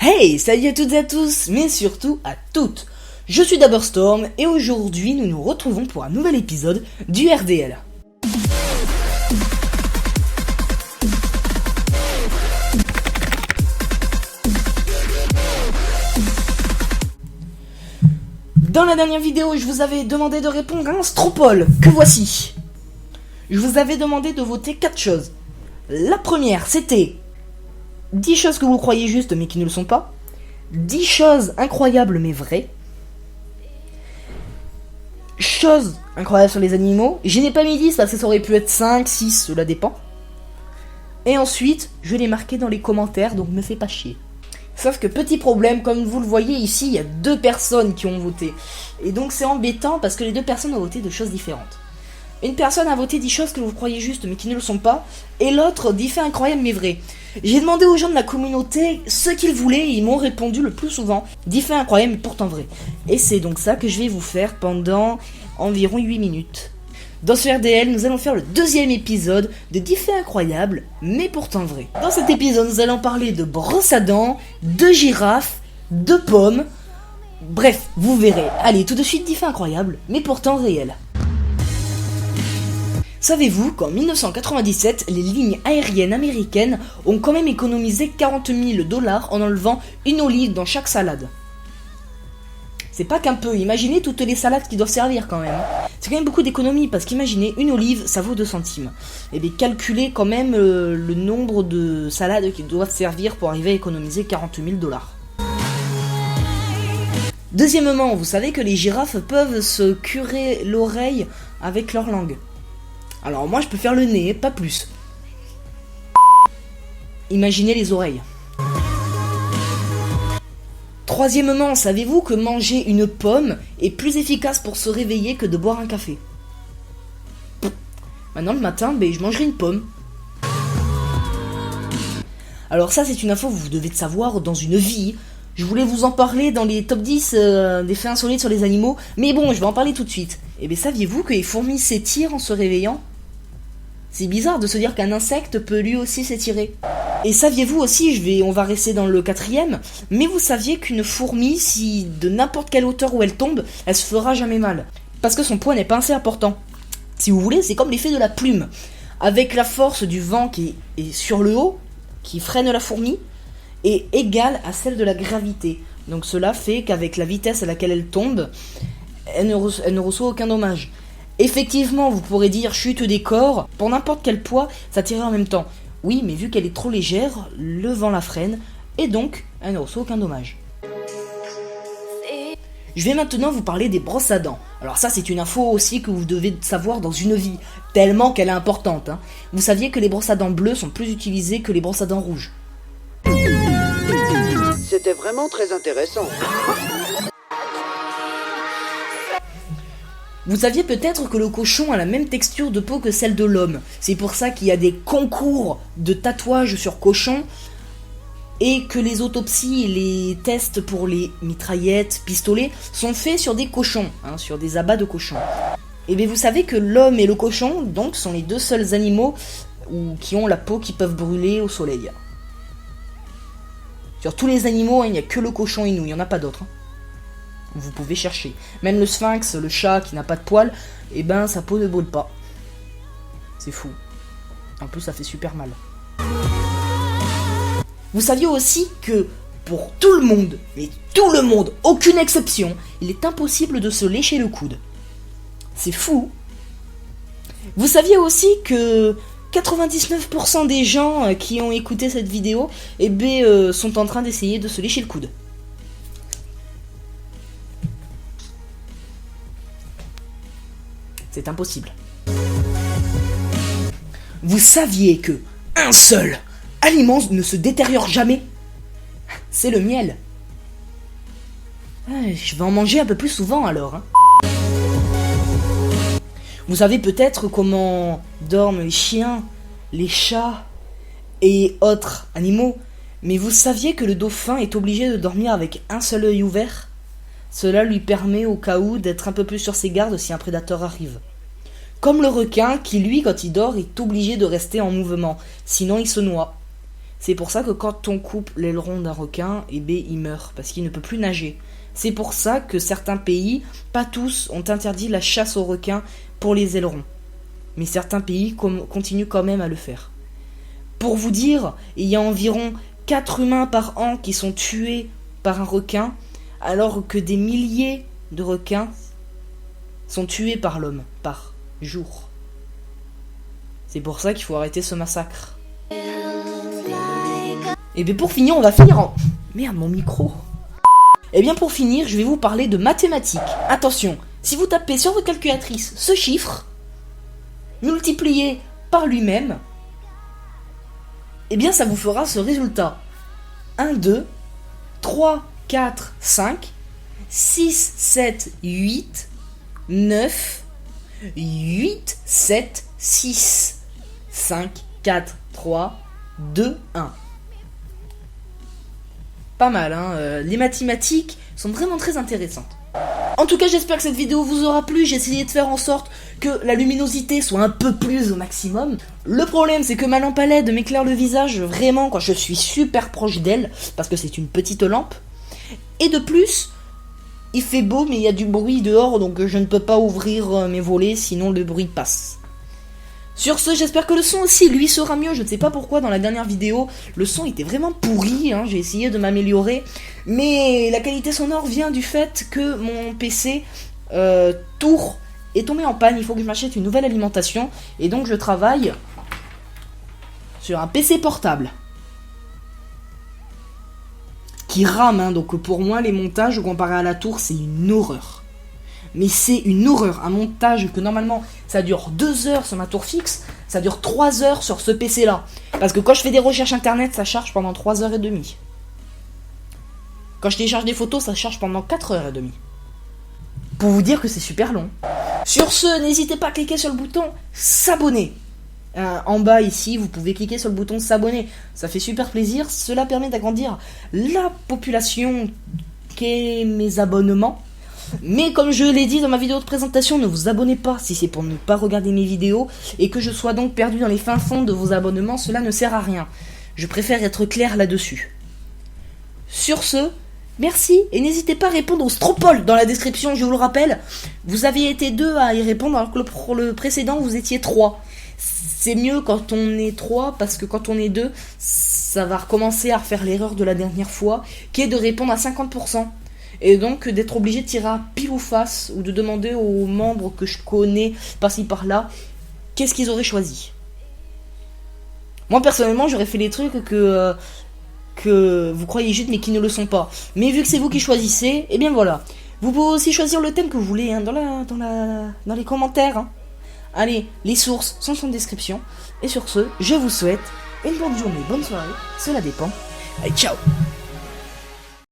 Hey, salut à toutes et à tous, mais surtout à toutes. Je suis d'abord Storm et aujourd'hui nous nous retrouvons pour un nouvel épisode du RDL. Dans la dernière vidéo, je vous avais demandé de répondre à un stropole, que voici. Je vous avais demandé de voter 4 choses. La première, c'était 10 choses que vous croyez justes mais qui ne le sont pas. 10 choses incroyables mais vraies. Choses incroyables sur les animaux. Je n'ai pas mis 10 parce que ça aurait pu être 5, 6, cela dépend. Et ensuite, je vais les marquer dans les commentaires, donc me fais pas chier. Sauf que petit problème, comme vous le voyez ici, il y a 2 personnes qui ont voté. Et donc c'est embêtant parce que les 2 personnes ont voté de choses différentes. Une personne a voté 10 choses que vous croyez justes mais qui ne le sont pas, et l'autre 10 faits incroyables mais vrais. J'ai demandé aux gens de la communauté ce qu'ils voulaient et ils m'ont répondu le plus souvent 10 faits incroyables mais pourtant vrais. Et c'est donc ça que je vais vous faire pendant environ 8 minutes. Dans ce RDL, nous allons faire le 2e épisode de 10 faits incroyables mais pourtant vrais. Dans cet épisode, nous allons parler de brosses à dents, de girafes, de pommes. Bref, vous verrez. Allez, tout de suite 10 faits incroyables mais pourtant réels. Savez-vous qu'en 1997, les lignes aériennes américaines ont quand même économisé 40 000 $ en enlevant une olive dans chaque salade? C'est pas qu'un peu, imaginez toutes les salades qui doivent servir quand même. C'est quand même beaucoup d'économies parce qu'imaginez, une olive ça vaut 2 centimes. Et bien calculez quand même le nombre de salades qui doivent servir pour arriver à économiser 40 000 $. Deuxièmement, vous savez que les girafes peuvent se curer l'oreille avec leur langue. Alors moi je peux faire le nez, pas plus. Imaginez les oreilles. Troisièmement, savez-vous que manger une pomme est plus efficace pour se réveiller que de boire un café? Maintenant le matin, je mangerai une pomme. Alors ça c'est une info que vous devez savoir dans une vie. Je voulais vous en parler dans les top 10 des faits insolites sur les animaux, mais bon, je vais en parler tout de suite. Et bien saviez-vous que les fourmis s'étirent en se réveillant? C'est bizarre de se dire qu'un insecte peut lui aussi s'étirer. Et saviez-vous aussi, on va rester dans le 4e, mais vous saviez qu'une fourmi, si de n'importe quelle hauteur où elle tombe, elle se fera jamais mal. Parce que son poids n'est pas assez important. Si vous voulez, c'est comme l'effet de la plume. Avec la force du vent qui est sur le haut, qui freine la fourmi, est égale à celle de la gravité. Donc cela fait qu'avec la vitesse à laquelle elle tombe, elle ne reçoit aucun dommage. Effectivement, vous pourrez dire chute des corps, pour n'importe quel poids, ça tirerait en même temps. Oui, mais vu qu'elle est trop légère, le vent la freine, et donc, elle ne reçoit aucun dommage. Je vais maintenant vous parler des brosses à dents. Alors ça, c'est une info aussi que vous devez savoir dans une vie, tellement qu'elle est importante. Vous saviez que les brosses à dents bleues sont plus utilisées que les brosses à dents rouges. C'était vraiment très intéressant. Vous saviez peut-être que le cochon a la même texture de peau que celle de l'homme. C'est pour ça qu'il y a des concours de tatouages sur cochons et que les autopsies et les tests pour les mitraillettes, pistolets sont faits sur des cochons, sur des abats de cochons. Et bien vous savez que l'homme et le cochon, donc, sont les 2 seuls animaux qui ont la peau qui peuvent brûler au soleil. Sur tous les animaux, il n'y a que le cochon et nous, il n'y en a pas d'autres. Vous pouvez chercher. Même le sphinx, le chat qui n'a pas de poils, sa peau ne brûle pas. C'est fou. En plus, ça fait super mal. Vous saviez aussi que pour tout le monde, mais tout le monde, aucune exception, il est impossible de se lécher le coude. C'est fou. Vous saviez aussi que 99% des gens qui ont écouté cette vidéo sont en train d'essayer de se lécher le coude. C'est impossible. Vous saviez que un seul aliment ne se détériore jamais? C'est le miel. Je vais en manger un peu plus souvent alors. Vous savez peut-être comment dorment les chiens, les chats et autres animaux, mais vous saviez que le dauphin est obligé de dormir avec un seul œil ouvert? Cela lui permet au cas où d'être un peu plus sur ses gardes si un prédateur arrive. Comme le requin qui lui, quand il dort, est obligé de rester en mouvement, sinon il se noie. C'est pour ça que quand on coupe l'aileron d'un requin, eh ben, il meurt, parce qu'il ne peut plus nager. C'est pour ça que certains pays, pas tous, ont interdit la chasse aux requins pour les ailerons. Mais certains pays continuent quand même à le faire. Pour vous dire, il y a environ 4 humains par an qui sont tués par un requin, alors que des milliers de requins sont tués par l'homme, par jour. C'est pour ça qu'il faut arrêter ce massacre. Et bien pour finir, on va finir en... Merde, mon micro. Et bien pour finir, je vais vous parler de mathématiques. Attention, si vous tapez sur votre calculatrice ce chiffre, multiplié par lui-même, eh bien ça vous fera ce résultat. 1, 2, 3, 4, 5, 6, 7, 8, 9, 8, 7, 6, 5, 4, 3, 2, 1. Pas mal, hein. Les mathématiques sont vraiment très intéressantes. En tout cas, j'espère que cette vidéo vous aura plu. J'ai essayé de faire en sorte que la luminosité soit un peu plus au maximum. Le problème, c'est que ma lampe à LED m'éclaire le visage vraiment quand je suis super proche d'elle, parce que c'est une petite lampe. Et de plus, il fait beau, mais il y a du bruit dehors, donc je ne peux pas ouvrir mes volets, sinon le bruit passe. Sur ce, j'espère que le son aussi, lui, sera mieux. Je ne sais pas pourquoi, dans la dernière vidéo, le son était vraiment pourri, hein. J'ai essayé de m'améliorer. Mais la qualité sonore vient du fait que mon PC Tour est tombé en panne. Il faut que je m'achète une nouvelle alimentation. Et donc, je travaille sur un PC portable qui rame, hein. Donc, pour moi, les montages, comparé à la Tour, c'est une horreur. Mais c'est une horreur, un montage que normalement ça dure 2 heures sur ma tour fixe, ça dure 3 heures sur ce PC là. Parce que quand je fais des recherches internet, ça charge pendant 3h30. Quand je télécharge des photos, ça charge pendant 4h30. Pour vous dire que c'est super long. Sur ce, n'hésitez pas à cliquer sur le bouton s'abonner. En bas ici, vous pouvez cliquer sur le bouton s'abonner. Ça fait super plaisir, cela permet d'agrandir la population qu'est mes abonnements. Mais comme je l'ai dit dans ma vidéo de présentation, ne vous abonnez pas si c'est pour ne pas regarder mes vidéos et que je sois donc perdu dans les fins fonds de vos abonnements, cela ne sert à rien. Je préfère être clair là-dessus. Sur ce, merci et n'hésitez pas à répondre au Stropole dans la description, je vous le rappelle. Vous aviez été 2 à y répondre alors que pour le précédent vous étiez 3. C'est mieux quand on est 3 parce que quand on est 2, ça va recommencer à refaire l'erreur de la dernière fois qui est de répondre à 50%. Et donc d'être obligé de tirer à pile ou face ou de demander aux membres que je connais par-ci par-là qu'est-ce qu'ils auraient choisi. Moi personnellement j'aurais fait les trucs que vous croyez juste mais qui ne le sont pas. Mais vu que c'est vous qui choisissez, et bien voilà. Vous pouvez aussi choisir le thème que vous voulez hein, dans les commentaires. Hein. Allez, les sources sont en description. Et sur ce, je vous souhaite une bonne journée, bonne soirée, cela dépend. Allez, ciao!